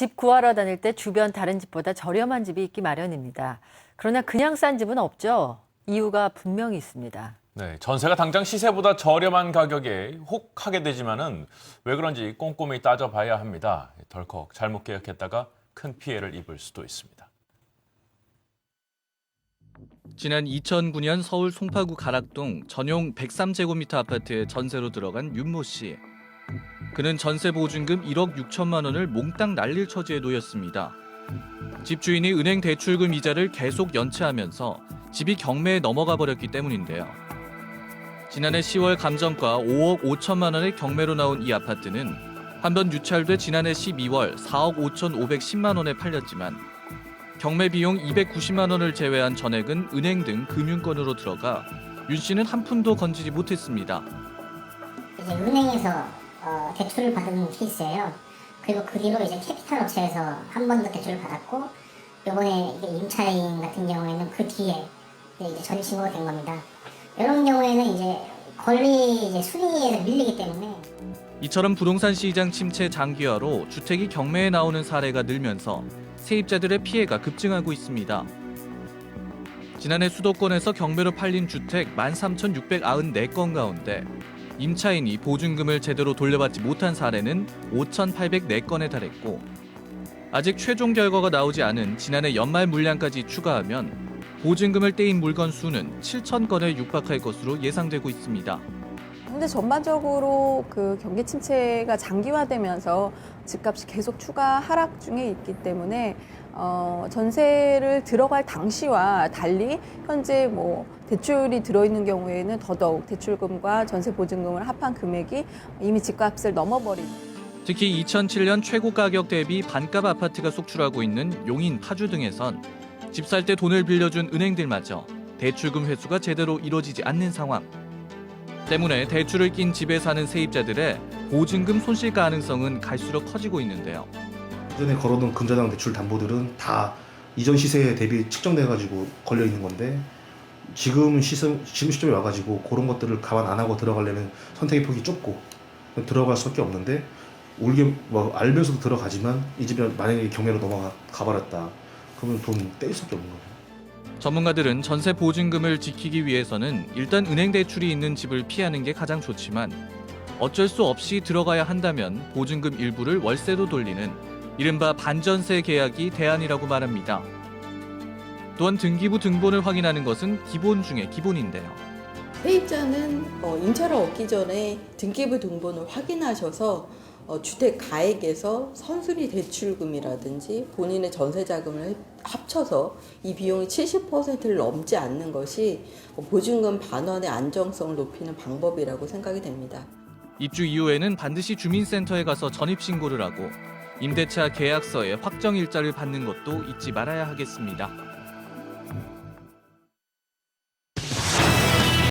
집 구하러 다닐 때 주변 다른 집보다 저렴한 집이 있기 마련입니다. 그러나 그냥 싼 집은 없죠. 이유가 분명히 있습니다. 네, 전세가 당장 시세보다 저렴한 가격에 혹 하게 되지만은 왜 그런지 꼼꼼히 따져봐야 합니다. 덜컥 잘못 계약했다가 큰 피해를 입을 수도 있습니다. 지난 2009년 서울 송파구 가락동 전용 103제곱미터 아파트에 전세로 들어간 윤모 씨. 그는 전세 보증금 1억 6천만 원을 몽땅 날릴 처지에 놓였습니다. 집주인이 은행 대출금 이자를 계속 연체하면서 집이 경매에 넘어가 버렸기 때문인데요. 지난해 10월 감정가 5억 5천만 원의 경매로 나온 이 아파트는 한 번 유찰돼 지난해 12월 4억 5,510만 원에 팔렸지만 경매 비용 290만 원을 제외한 전액은 은행 등 금융권으로 들어가 윤 씨는 한 푼도 건지지 못했습니다. 이제 은행에서 대출을 받은 케이스예요. 그리고 그 뒤로 이제 캐피탈 업체에서 한 번 더 대출을 받았고, 이번에 이게 임차인 같은 경우에는 그 뒤에 이제 전입 신고가 된 겁니다. 이런 경우에는 이제 권리 이제 순위에서 밀리기 때문에. 이처럼 부동산 시장 침체 장기화로 주택이 경매에 나오는 사례가 늘면서 세입자들의 피해가 급증하고 있습니다. 지난해 수도권에서 경매로 팔린 주택 13,694건 가운데 임차인이 보증금을 제대로 돌려받지 못한 사례는 5,804건에 달했고, 아직 최종 결과가 나오지 않은 지난해 연말 물량까지 추가하면 보증금을 떼인 물건 수는 7,000건에 육박할 것으로 예상되고 있습니다. 근데 전반적으로 그 경기 침체가 장기화되면서 집값이 계속 추가 하락 중에 있기 때문에 전세를 들어갈 당시와 달리 현재 뭐 대출이 들어있는 경우에는 더더욱 대출금과 전세 보증금을 합한 금액이 이미 집값을 넘어버린. 특히 2007년 최고 가격 대비 반값 아파트가 속출하고 있는 용인, 파주 등에선 집 살 때 돈을 빌려준 은행들마저 대출금 회수가 제대로 이루어지지 않는 상황. 때문에 대출을 낀 집에 사는 세입자들의 보증금 손실 가능성은 갈수록 커지고 있는데요. 이전에 걸어둔 근저당 대출 담보들은 다 이전 시세에 대비 측정돼가지고 걸려 있는 건데, 지금 시점에 와가지고 그런 것들을 감안 안 하고 들어가려면 선택의 폭이 좁고 들어갈 수밖에 없는데, 울게 뭐 알면서도 들어가지만 이 집이 만약에 경매로 넘어가 버렸다, 그러면 돈 떼일 수밖에 없는 거예요. 전문가들은 전세 보증금을 지키기 위해서는 일단 은행 대출이 있는 집을 피하는 게 가장 좋지만, 어쩔 수 없이 들어가야 한다면 보증금 일부를 월세로 돌리는 이른바 반전세 계약이 대안이라고 말합니다. 또한 등기부 등본을 확인하는 것은 기본 중에 기본인데요. 세입자는 임차를 얻기 전에 등기부 등본을 확인하셔서 주택 가액에서 선순위 대출금이라든지 본인의 전세 자금을 합쳐서 이 비용이 70%를 넘지 않는 것이 보증금 반환의 안정성을 높이는 방법이라고 생각이 됩니다. 입주 이후에는 반드시 주민센터에 가서 전입신고를 하고 임대차 계약서에 확정 일자를 받는 것도 잊지 말아야 하겠습니다.